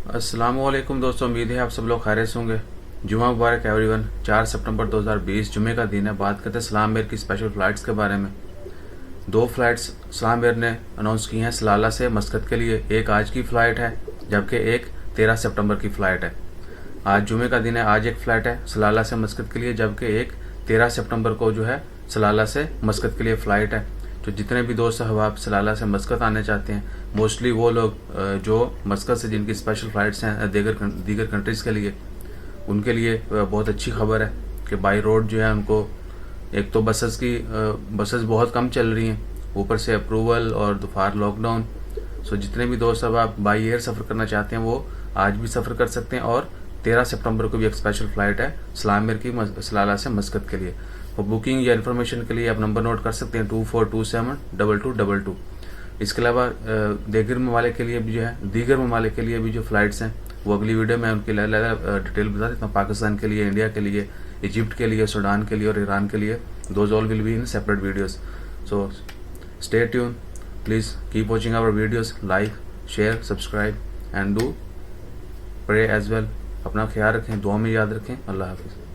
अस्सलामुअलैकुम दोस्तों, उम्मीद है आप सब लोग खैरियत से होंगे। जुमा मुबारक एवरीवन। 4 सितंबर 2020 जुमे का दिन है। बात करते हैं सलाम एयर की स्पेशल फ़्लाइट्स के बारे में। 2 फ़्लाइट्स सलाम एयर ने अनाउंस की हैं सलाला से मस्कत के लिए। एक आज की फ़्लाइट है जबकि एक 13 सितंबर की फ़्लाइट है। आज जुमे का दिन है, आज एक फ़्लाइट है सलाला से मस्कत के लिए, जबकि एक 13 सितंबर को जो है सलाला से मस्कत के लिए फ़्लाइट है। तो जितने भी दोस्त अहबाब सलाला से मस्कत आने चाहते हैं, मोस्टली वो लोग जो मस्कत से जिनकी स्पेशल फ़्लाइट्स हैं दीगर कंट्रीज़ के लिए, उनके लिए बहुत अच्छी खबर है कि बाई रोड जो है उनको एक तो बसेस बहुत कम चल रही हैं, ऊपर से अप्रूवल और दोपहर लॉकडाउन। सो जितने भी दोस्त अहबाब बाई एयर सफ़र करना चाहते हैं वो आज भी सफ़र कर सकते हैं। और 13 सितंबर को भी एक स्पेशल फ़्लाइट है सलाम एयर की सलाला से मस्कत के लिए। और बुकिंग या इन्फॉर्मेशन के लिए आप नंबर नोट कर सकते हैं 24272222। इसके अलावा दीगर ममालिक के लिए भी जो फ़्लाइट्स हैं वो अगली वीडियो में उनकी डिटेल बता देता हूँ। पाकिस्तान के लिए, इंडिया के लिए, इजिप्ट के लिए, सूडान के लिए और ईरान के लिए। Those all will be in separate videos. So stay tune, please keep watching our videos, like, share, subscribe and do pray as well. अपना ख्याल रखें, दुआ में याद रखें। अल्लाह हाफिज़।